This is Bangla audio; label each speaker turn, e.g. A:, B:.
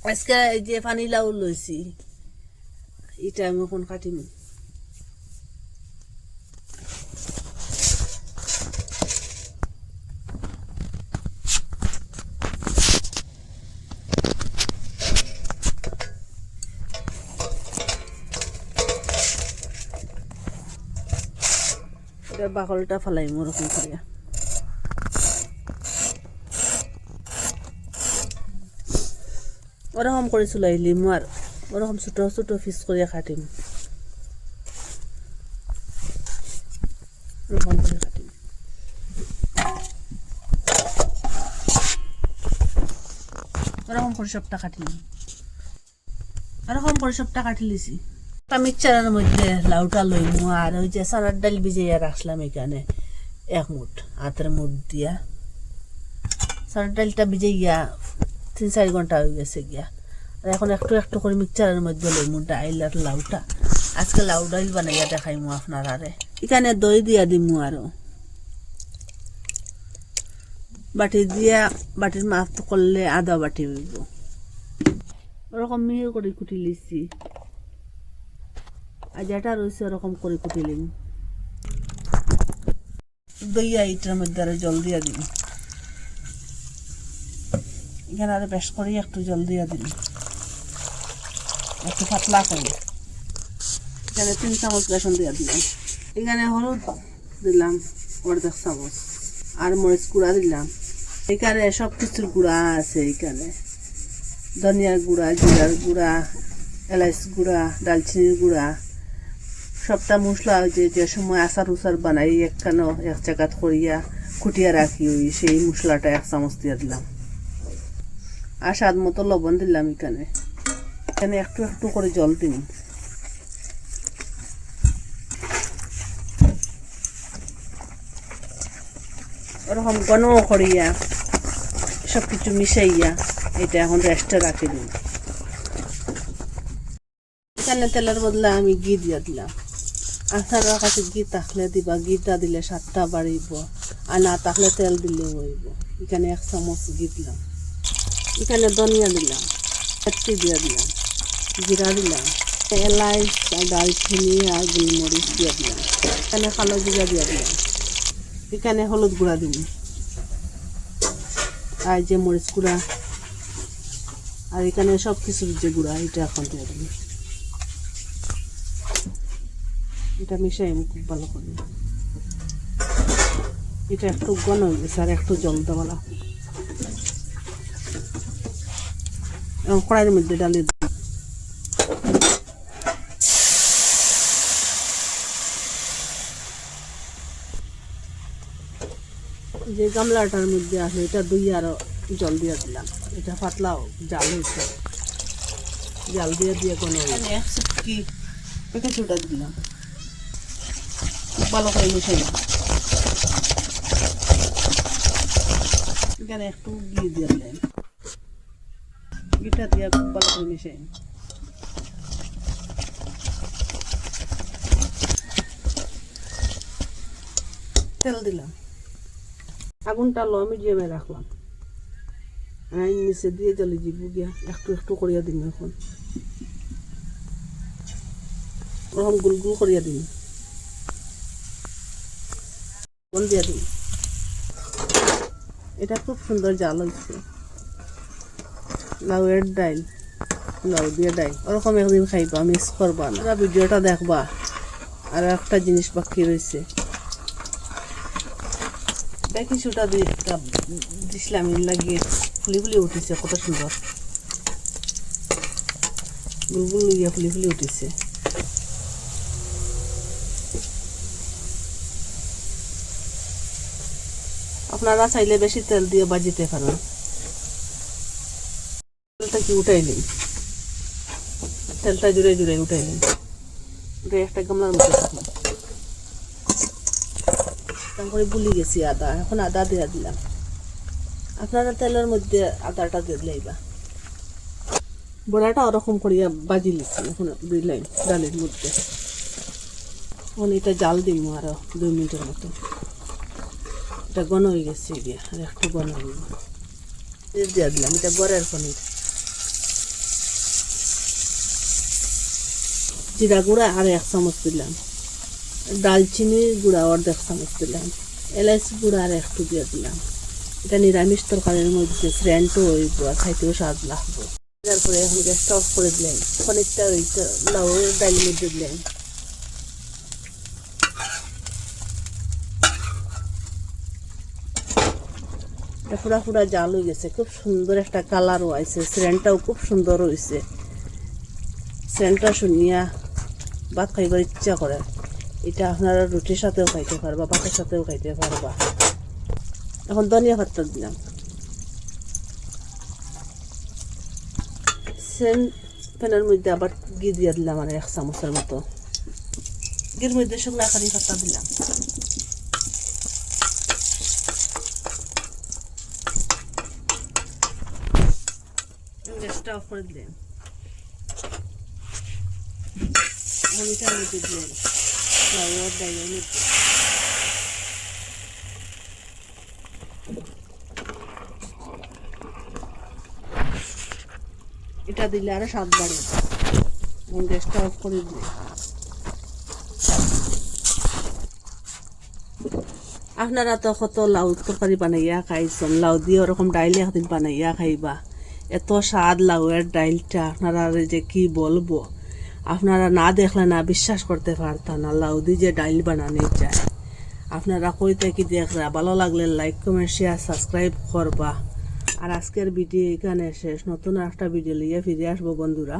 A: আজকে এই যে পানি লাউ লইছি, এটা আমি এখন কাটিম। এটার বাকলটা ফেলাইম ওরকম করিয়া। ওরকম করে চুলাইলিম আর ওরকম ছোট ছোট পিস করিয়া কাটিম। ওরকম করে কাটিম। ওরকম করে সবটা কাটিলাম। ওরকম করে সবটা কাটি লিছি। মিক্সচারের মধ্যে লাউটা লইমু আর ওই যে চানার ডাল ভিজাইয়া রাখলাম এখানে 1 মুঠ, হাতের মুঠ দিয়া। চানার ডালটা ভিজাইয়া 3-4 ঘন্টা হয়ে গেছে গিয়া। আর এখন একটু একটু করে মিক্সচারের মধ্যে লইমু ডাইল আর লাউটা। আজকে লাউ ডাইল বানাইয়া দেখাইমু আপনার আরে। এখানে দই দিয়া দিমু আরো। বাটি দিয়া, বাটির মাপ করলে আধা বাটি হইব। ওরকম মিহি করে কুটি লিছি। আর যেটা রয়েছে ওরকম করে কুটিলিম। দইয়া ইটার মধ্যে আরো জল দিয়া দিন। এখানে আরো বেশ করে একটু জল দিয়া দিন, একটু পাতলা করে। এখানে 3 চামচ বেসন দিয়া দিলাম। এখানে হলুদ দিলাম 1.5 চামচ আর মরিচ গুঁড়া দিলাম। এখানে সব কিছুর গুঁড়া আছে। এখানে ধনিয়ার গুঁড়া, জিরার গুঁড়া, এলাচ গুঁড়া, দালচিনির গুঁড়া, সবটা মশলা যে সময় আচার উচার বানাই একখানো এক জায়গাত করিয়া কুটিয়া রাখি, ওই সেই মশলাটা 1 চামচ দিয়ে দিলাম। আর স্বাদ মতো লবণ দিলাম। এখানে এখানে একটু একটু করে জল দিন। ওরকম ঘন করিয়া সব কিছু মিশাইয়া এটা এখন রেস্টে রাখি দিন। এখানে তেলের বদলে আমি ঘি দিয়া দিলাম। আপনার কাছে ঘি থাকলে দিবা, ঘিটা দিলে স্বাদটা বাড়িব, আর না থাকলে তেল দিলে হইব। এখানে 1 চামচ ঘি দিলাম। এখানে ধনিয়া দিলাম, পেঁচি দিয়া দিলাম, জিরা দিলাম, এলাচ আর দালচিনি আর গোলমরিচ দিয়া দিলাম। এখানে কালো জিরা দিয়া দিলাম। এখানে হলুদ গুঁড়া দিন, আর যে মরিচ গুঁড়া, আর এখানে সব কিছুর যে গুঁড়া এটা এখন দিয়ে দিন। এটা মিশাই খুব ভালো করে। এটা একটু ঘন হয়ে গেছে, আর একটু জল দেওয়া লাগবে। এবং কড়াইয়ের মধ্যে ডালিয়ে দিই। যে গামলাটার মধ্যে আছে এটা দুই আরো জল দিয়ে দিলাম। এটা পাতলা জাল হয়েছে, জাল দিয়ে দিয়ে ঘন হয়ে কি পেঁকে চুটা দিলাম। ভালো করে মিশাই। এখানে একটু ঘি দিয়ে দিলাম। ঘিটা দিয়ে খুব ভালো করে মিশাই। তেল দিলাম। আগুনটা লো মিডিয়ামে রাখলাম। নিচে দিয়ে জ্বলে যাব গিয়া একটু একটু করিয়া দিন। এখন ওরকম গুল গুল করিয়া দিন, বন দিয়া দিন। এটা খুব সুন্দর জাল হয়েছে। লাউ এর ডাল, লাউ দিয়ে ডাল ওরকম একদিন খাইবা, মিস করবা না। ভিডিওটা দেখবা। আর একটা জিনিস বাকি রয়েছে, কিছুটা দিছিলাম লাগিয়ে ফুলি ফুলি উঠেছে, কত সুন্দর বুলবুল ইয়া ফুলি ফুলি উঠেছে। আপনারা চাইলে বেশি তেল দিয়ে বাজিতে পারেন। তেলটা কি উঠাই নিন, তেলটা জুড়ে জুড়ে উঠাই নিন। একটা গামলার মধ্যে রাখলাম। করে বুলি গেছি আদা, এখন আদা দিয়ে দিলাম। আপনারা তেলের মধ্যে আদাটা দিয়ে দিলাইবা। বড়াটা ওরকম করিয়া বাজি লিছি। এখন দিলাম ডালের মধ্যে। এখন এটা জাল দিব আরো 2 মিনিটের মতো। এটা ঘন হয়ে গেছে গিয়া, আর একটু ঘন হইব। দিয়ে দিলাম। এটা গড়ের পনির। জিরা গুঁড়া আর 1 চামচ দিলাম, দালচিনি গুঁড়া অর্ধেক চামচ দিলাম, এলাইচি গুঁড়া আর একটু দিয়ে দিলাম। এটা নিরামিষ তরকারির মধ্যে ফ্রেন্টও হইব আর খাইতেও স্বাদ লাগবে। তারপরে এখন গ্যাসটা অফ করে দিলেন, খানিকটা ওইটা লাউয়ের ডালের মধ্যে দিলেন। ফুটা ফুটা জাল হয়ে গেছে, খুব সুন্দর একটা কালারও আইছে, সেন্টটাও খুব সুন্দর হয়েছে। সেন্টটা শুনিয়া ভাত খাইবার ইচ্ছা করে। এটা আপনারা রুটির সাথেও খাইতে পারবা, ভাতের সাথেও খাইতে পারবা। এখন ধনিয়া পাতা দিলাম। সেন্ট প্যানের মধ্যে আবার ঘি দিয়ে দিলাম আর 1 চামচের মতো। ঘির মধ্যে শুকনা কারি পাতা দিলাম। গ্যাসটা অফ করে দিলেন। এটার মধ্যে দিলেন লাউ আর ডালের মধ্যে। এটা দিলে আরো স্বাদ বাড়ে। গ্যাসটা অফ করে দিলে আপনারা তো কত লাউ তরকারি বানাইয়া খাইছেন, লাউ দিয়ে ওরকম ডাইল একদিন বানাইয়া খাইবা। এত স্বাদ লাউয়ের ডাইলটা, আপনারা যে কি বলবো, আপনারা না দেখলে না বিশ্বাস করতে পারতাম না লাউ দিয়ে যে ডাইল বানানো যায়। আপনারা কইতে কি দেখরা, ভালো লাগলে লাইক কমেন্ট শেয়ার সাবস্ক্রাইব করবা। আর আজকের ভিডিও এখানে শেষ, নতুন একটা ভিডিও নিয়ে ফিরে আসবো বন্ধুরা।